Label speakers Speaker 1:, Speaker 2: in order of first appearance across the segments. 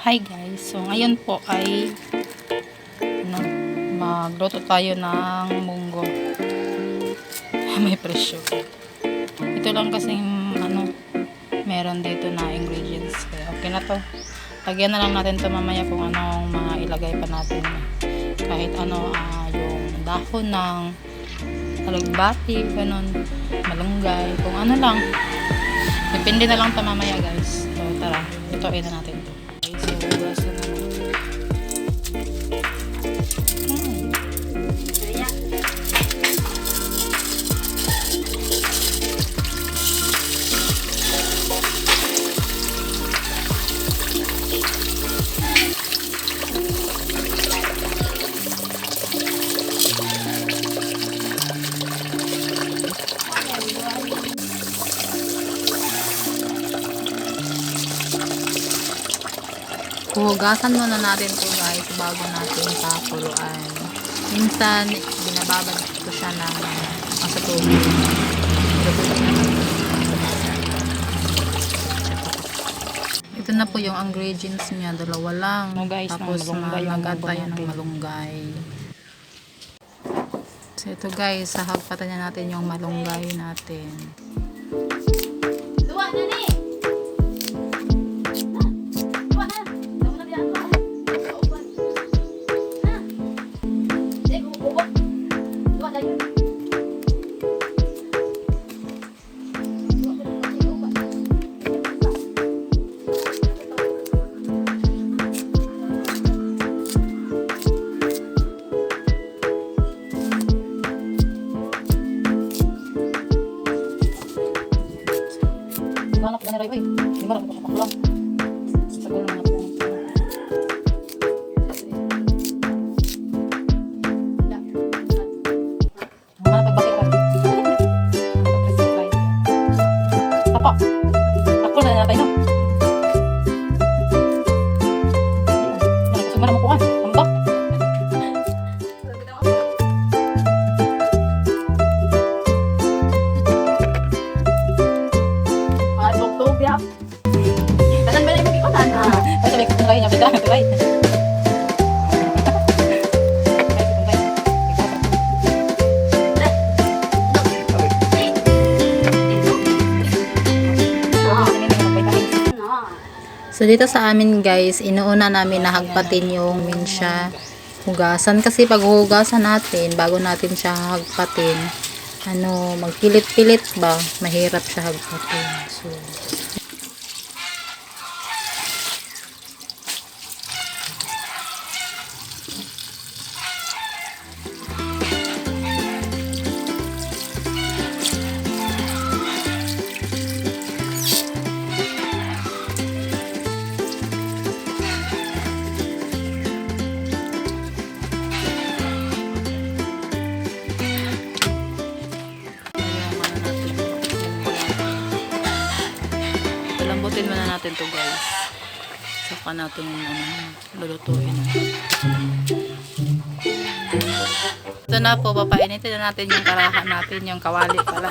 Speaker 1: Hi guys, so ngayon po ay magluto tayo ng munggo. May presyo. Ito lang kasing meron dito na ingredients. Kaya okay na to. Lagyan na lang natin to mamaya kung anong mga ilagay pa natin. Kahit yung dahon ng alugbati, ganun, malunggay, kung ano lang. Depende na lang to mamaya guys. So tara, lutuin na natin to. Hugasan muna natin to guys bago natin pakuluan. Minsan binababad ko siya ng sa tubig. Ito na po yung ingredients niya, dalawa lang.
Speaker 2: Guys,
Speaker 1: tapos mag-add tayo ng malunggay. So ito guys, sahagpatan na natin yung malunggay natin.
Speaker 2: Mana ko na rin, di ba ko lang. Sagulo na ako. Mana pagbakit ka. Apa? Ako na natay no. Sumara mo ko an. Ambak. Tanan ba na yung ikutan? Ay, sabi ko try niya, bida, try.
Speaker 1: So dito sa amin guys, inuuna namin na hagpatin yung minsya. Hugasan kasi pag hugasan natin, bago natin siya hagpatin, magpilit-pilit ba, mahirap siya hagpatin. So lambutin muna natin to guys. Saka natin lulutuin. Ito na po, papainitin na natin yung karaha natin, yung kawali pala.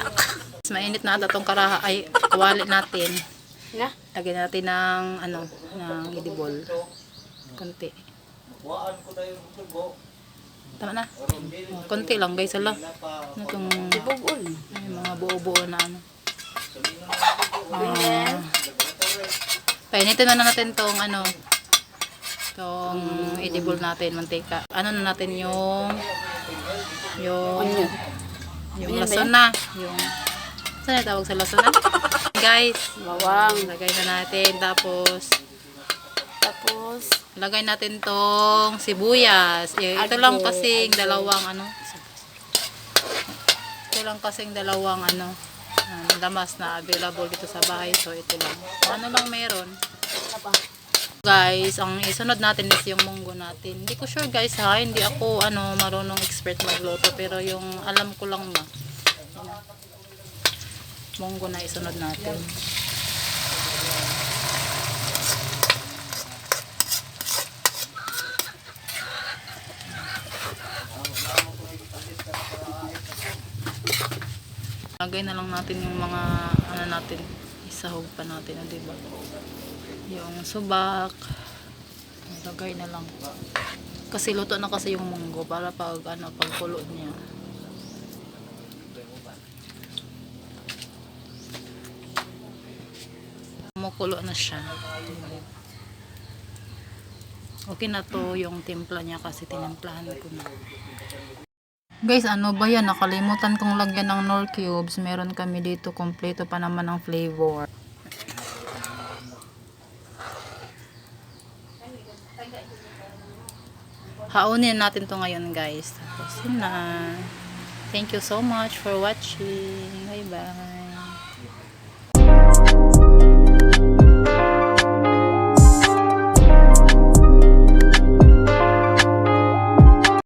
Speaker 1: Mas mainit na ata tong karaha, ay kawali natin. Lagyan natin ng ng idibol. Konti. Tama na. Konti lang guys, ala. Itong mga buo-buo na painitin na natin tong tong edible natin, mantika. Na natin yung lason na. Saan tawag sa lason na? Guys,
Speaker 2: Bawang.
Speaker 1: lagay na natin. Tapos lagay natin tong sibuyas. Ito lang kasing dalawang lamas na available dito sa bahay. So ito lang. Lang meron. Guys, ang isunod natin is yung munggo natin. Hindi ko sure guys ha, hindi ako marunong expert magluto, pero yung alam ko lang ba. Munggo na isunod natin. Lagay na lang natin yung mga natin, isahog pa natin, di ba? Yung subak, Lagay na lang. Kasi luto na kasi yung munggo para pag pagkulo niya. Kumukulo na siya. Okay na to yung timpla niya kasi tinimplahan ko na. Guys, ano ba yan? Nakalimutan kong lagyan ng Knorr cubes. Meron kami dito, kompleto pa naman ng flavor. Haunin natin to ngayon, guys. Tapos yun na. Thank you so much for watching. Bye bye.